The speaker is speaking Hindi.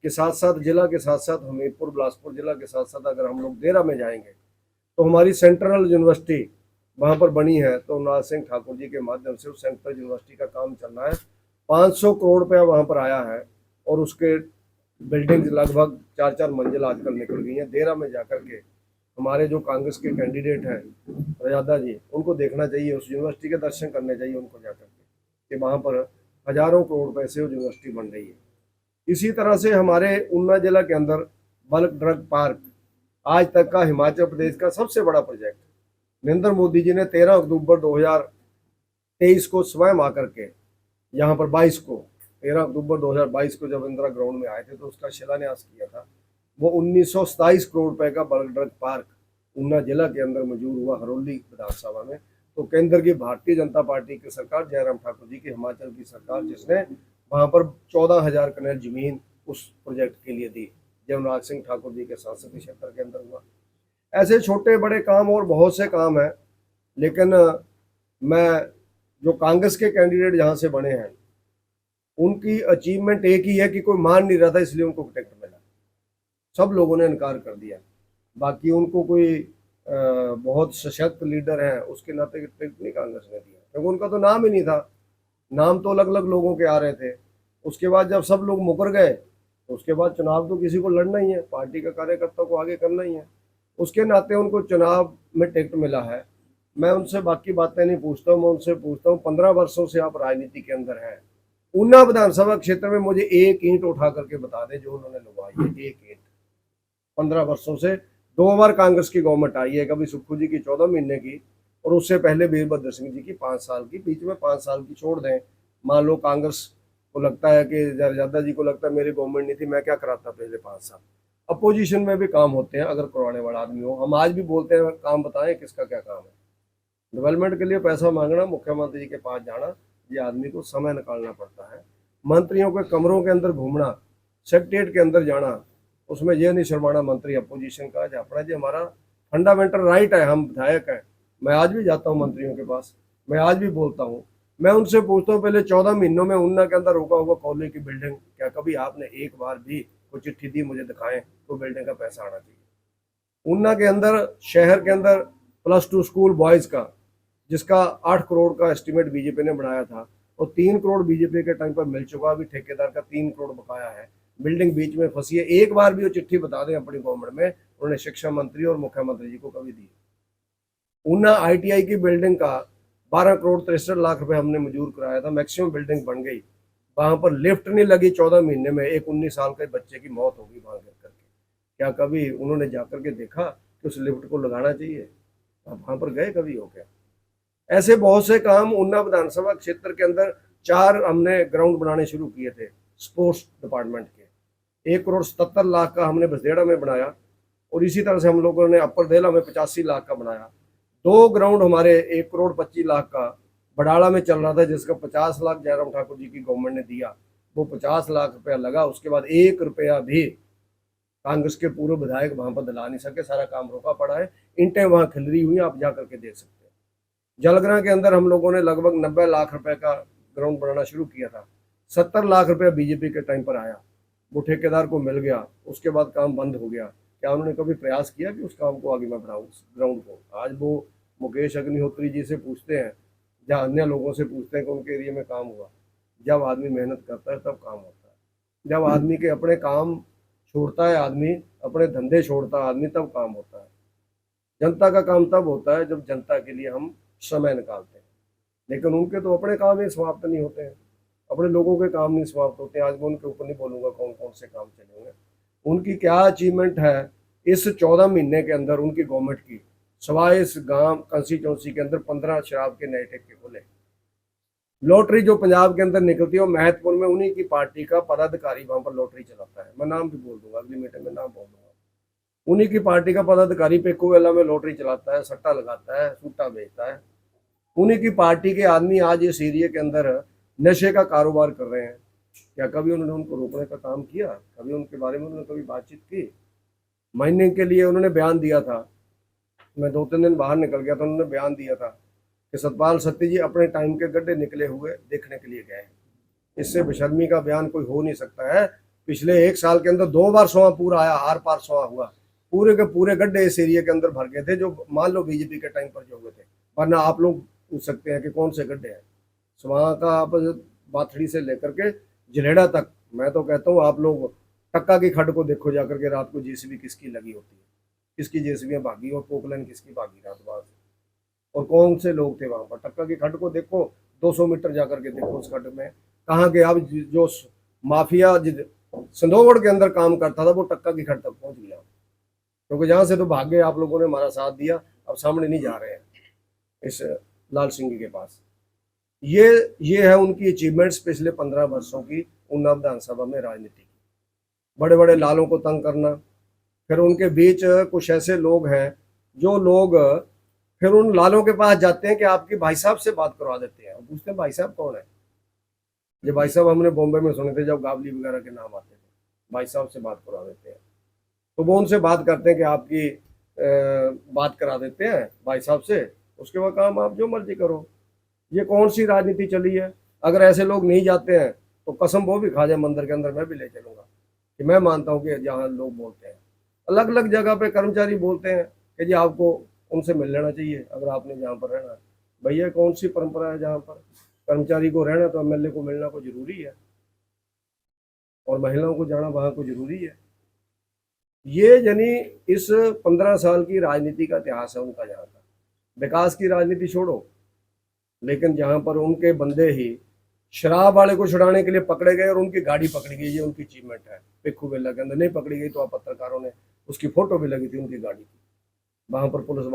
के साथ साथ जिला के साथ साथ हमीरपुर बिलासपुर जिला के साथ साथ अगर हम लोग देरा में जाएंगे तो हमारी सेंट्रल यूनिवर्सिटी वहाँ पर बनी है। तो नवराज सिंह ठाकुर जी के माध्यम से उस सेंट्रल यूनिवर्सिटी का काम चल रहा है। 500 करोड़ रुपया वहाँ पर आया है और उसके बिल्डिंग लगभग 4-4 मंजिल आजकल निकल गई हैं। देरा में जाकर के हमारे जो कांग्रेस के कैंडिडेट हैं रजादा जी, उनको देखना चाहिए, उस यूनिवर्सिटी के दर्शन करने चाहिए उनको जाकर के कि वहाँ पर हजारों करोड़ रुपए से यूनिवर्सिटी बन रही है। इसी तरह से हमारे ऊना जिला के अंदर बल्क ड्रग पार्क आज तक का हिमाचल प्रदेश का सबसे बड़ा प्रोजेक्ट नरेंद्र मोदी जी ने 13 अक्टूबर 2023 को स्वयं आकर के यहाँ पर 13 अक्टूबर 2022 को जब इंदिरा ग्राउंड में आए थे तो उसका शिलान्यास किया था। वो 1927 करोड़ रुपए का बल्क ड्रग पार्क ऊना जिला के अंदर मंजूर हुआ हरोली विधानसभा में। तो केंद्र की भारतीय जनता पार्टी की सरकार, जयराम ठाकुर जी की हिमाचल की सरकार, जिसने वहां पर 14,000 कनाल जमीन उस प्रोजेक्ट के लिए दी, जयराज सिंह ठाकुर जी के संसदीय क्षेत्र के अंदर हुआ। ऐसे छोटे बड़े काम और बहुत से काम हैं, लेकिन मैं जो कांग्रेस के कैंडिडेट जहां से बने हैं उनकी अचीवमेंट एक ही है कि कोई मान नहीं रहा था इसलिए उनको टिकट मिला, सब लोगों ने इनकार कर दिया। बाकी उनको कोई बहुत सशक्त लीडर है उसके नाते टिकट नहीं कांग्रेस ने दिया, क्योंकि उनका तो नाम ही नहीं था। नाम तो अलग अलग लोगों के आ रहे थे। उसके बाद जब सब लोग मुकर गए तो उसके बाद चुनाव तो किसी को लड़ना ही है, पार्टी का कार्यकर्ता को आगे करना ही है। उसके नाते उनको चुनाव में टिकट मिला है। मैं उनसे बाकी बातें नहीं पूछता हूँ, मैं उनसे पूछता हूँ 15 वर्षों से आप राजनीति के अंदर हैं, ऊना विधानसभा क्षेत्र में मुझे एक ईंट उठा करके बता दें जो उन्होंने लगवाई है। एक ईंट 15 वर्षों से 2 बार कांग्रेस की गवर्नमेंट आई है, कभी सुक्खू जी की 14 महीने की और उससे पहले वीरभद्र सिंह जी की 5 साल की। बीच में 5 साल की छोड़ दें। मान लो कांग्रेस को लगता है कि रजादा जी को लगता है मेरी गवर्नमेंट नहीं थी, मैं क्या कराता पहले 5 साल। अपोजिशन में भी काम होते हैं अगर करवाने वाला आदमी हो। हम आज भी बोलते हैं काम बताएं किसका क्या काम है। डेवलपमेंट के लिए पैसा मांगना, मुख्यमंत्री जी के पास जाना, ये आदमी को समय निकालना पड़ता है। मंत्रियों के कमरों के अंदर घूमना, सेक्रेटरीट के अंदर जाना, उसमें यह नहीं शर्माना मंत्री अपोजिशन का अपना जी हमारा फंडामेंटल राइट है, हम विधायक हैं। मैं आज भी जाता हूँ मंत्रियों के पास, मैं आज भी बोलता हूँ। मैं उनसे पूछता हूँ पहले 14 महीनों में ऊना के अंदर रुका हुआ कॉलेज की बिल्डिंग क्या कभी आपने एक बार भी कोई चिट्ठी दी मुझे दिखाएं तो बिल्डिंग का पैसा आना चाहिए। ऊना के अंदर शहर के अंदर +2 स्कूल बॉयज का जिसका 8 करोड़ का एस्टिमेट बीजेपी ने बनाया था और 3 करोड़ बीजेपी के टाइम पर मिल चुका, अभी ठेकेदार का 3 करोड़ बकाया है। बिल्डिंग बीच में फंसी है। एक बार भी वो चिट्ठी बता दें अपनी गवर्नमेंट में उन्होंने शिक्षा मंत्री और मुख्यमंत्री जी को कभी दी। ऊना ITI की बिल्डिंग का 12 करोड़ 63 लाख रुपए हमने मंजूर कराया था, मैक्सिमम बिल्डिंग बन गई। वहां पर लिफ्ट नहीं लगी, 14 महीने में एक 19 साल के बच्चे की मौत होगी वहां गिर करके। क्या कभी उन्होंने जाकर के देखा कि उस लिफ्ट को लगाना चाहिए? आप वहां पर गए कभी हो क्या? ऐसे बहुत से काम ऊना विधानसभा क्षेत्र के अंदर 4 हमने ग्राउंड बनाने शुरू किए थे स्पोर्ट्स डिपार्टमेंट के। 1 करोड़ 77 लाख का हमने बसदेड़ा में बनाया और इसी तरह से हम लोगों ने अपर देला में 85 लाख का बनाया। 2 ग्राउंड हमारे 1 करोड़ 25 लाख का बडाला में चल रहा था जिसका 50 लाख जयराम ठाकुर जी की गवर्नमेंट ने दिया, वो 50 लाख रुपया लगा। उसके बाद 1 रुपया भी कांग्रेस के पूर्व विधायक वहां पर दिला नहीं सके, सारा काम रोका पड़ा है। ईंटें वहां खिलरी हुई, आप जा करके देख सकते हैं। जलग्रां के अंदर हम लोगों ने लगभग 90 लाख रुपए का ग्राउंड बनाना शुरू किया था। 70 लाख रुपया बीजेपी के टाइम पर आया, वो ठेकेदार को मिल गया, उसके बाद काम बंद हो गया। क्या उन्होंने कभी प्रयास किया कि उस काम को आगे मैं बढ़ाऊँ, उस ग्राउंड को? आज वो मुकेश अग्निहोत्री जी से पूछते हैं या अन्य लोगों से पूछते हैं कि उनके एरिया में काम हुआ। जब आदमी मेहनत करता है तब काम होता है। जब आदमी के अपने काम छोड़ता है, आदमी अपने धंधे छोड़ता है आदमी, तब काम होता है। जनता का काम तब होता है जब जनता के लिए हम समय निकालते हैं। लेकिन उनके तो अपने काम ही समाप्त नहीं होते हैं, अपने लोगों के काम नहीं समाप्त होते हैं। आज मैं उनके ऊपर नहीं बोलूँगा कौन कौन से काम चले होंगे। उनकी क्या अचीवमेंट है इस 14 महीने के अंदर उनकी गवर्नमेंट की? सवाए इस गांव कंस्टिट्यूंसी के अंदर 15 शराब के नए ठेके खुले। लॉटरी जो पंजाब के अंदर निकलती है वो महत्वपूर्ण में उन्हीं की पार्टी का पदाधिकारी वहां पर लॉटरी चलाता है। मैं नाम भी बोल दूंगा, अगली मीटिंग में नाम बोल दूंगा। उन्हीं की पार्टी का पदाधिकारी पेकोवेला में लॉटरी चलाता है, सट्टा लगाता है, सूटा बेचता है। उन्हीं की पार्टी के आदमी आज इस एरिया के अंदर नशे का कारोबार कर रहे हैं। क्या कभी उन्होंने उनको रोकने का काम किया? कभी उनके बारे में उन्होंने कभी बातचीत की? माइनिंग के लिए उन्होंने बयान दिया था, मैं 2-3 दिन बाहर निकल गया था, उन्होंने बयान दिया था कि सतपाल सत्ती जी अपने टाइम के गड्ढे निकले हुए देखने के लिए गए। इससे बेशर्मी का बयान कोई हो नहीं सकता है। पिछले 1 साल के अंदर 2 बार सोहापुर आया, आर पार सोहा हुआ, पूरे के पूरे गड्ढे इस एरिया के अंदर भर गए थे, जो मान लो बीजेपी के टाइम पर जो हुए थे। वरना आप लोग पूछ सकते हैं कि कौन से गड्ढे हैं। वहाँ का आप बाथड़ी से लेकर के जलेड़ा तक, मैं तो कहता हूँ आप लोग टक्का की खड्ड को देखो जाकर के, रात को जेसीबी किसकी लगी होती है, किसकी जेसीबियाँ भागी और पोकलैन किसकी भागी रात वहाँ से, और कौन से लोग थे वहाँ पर। टक्का की खड्ड को देखो, 200 मीटर जाकर के देखो उस खड्ड में कहाँ के। अब जो माफिया संदोवड़ के अंदर काम करता था वो टक्का की खड्ड तक पहुंच गया, क्योंकि जहाँ से तो भागे आप लोगों ने हमारा साथ दिया, अब सामने नहीं जा रहे हैं इस लाल सिंह के पास। ये है उनकी अचीवमेंट्स पिछले 15 वर्षों की उन्नाव विधानसभा में राजनीति की। बड़े बड़े लालों को तंग करना, फिर उनके बीच कुछ ऐसे लोग हैं जो लोग फिर उन लालों के पास जाते हैं कि आपकी भाई साहब से बात करवा देते हैं, पूछते हैं भाई साहब कौन है। ये भाई साहब हमने बॉम्बे में सुने थे, जब गावली वगैरह के नाम आते थे, भाई साहब से बात करवा देते हैं। तो वो उनसे बात करते हैं कि आपकी बात करा देते हैं भाई साहब से, उसके बाद काम आप जो मर्जी करो। ये कौन सी राजनीति चली है। अगर ऐसे लोग नहीं जाते हैं तो कसम वो भी खा जाए मंदिर के अंदर, मैं भी ले चलूंगा कि मैं मानता हूँ कि जहाँ लोग बोलते हैं, अलग अलग जगह पे कर्मचारी बोलते हैं कि जी आपको उनसे मिल लेना चाहिए अगर आपने जहाँ पर रहना है। भैया कौन सी परंपरा है जहाँ पर कर्मचारी को रहना तो एमएलए को मिलना को जरूरी है, और महिलाओं को जाना वहाँ को जरूरी है। ये यानी इस 15 साल की राजनीति का इतिहास है उनका। यहाँ का विकास की राजनीति छोड़ो, लेकिन जहाँ पर उनके बंदे ही शराब वाले को छुड़ाने के लिए पकड़े गए और उनकी गाड़ी पकड़ी गई, ये उनकी अचीवमेंट है। पिक्खू बेला के अंदर नहीं पकड़ी गई तो आप पत्रकारों ने उसकी फोटो भी लगी थी उनकी गाड़ी की, वहां पर पुलिस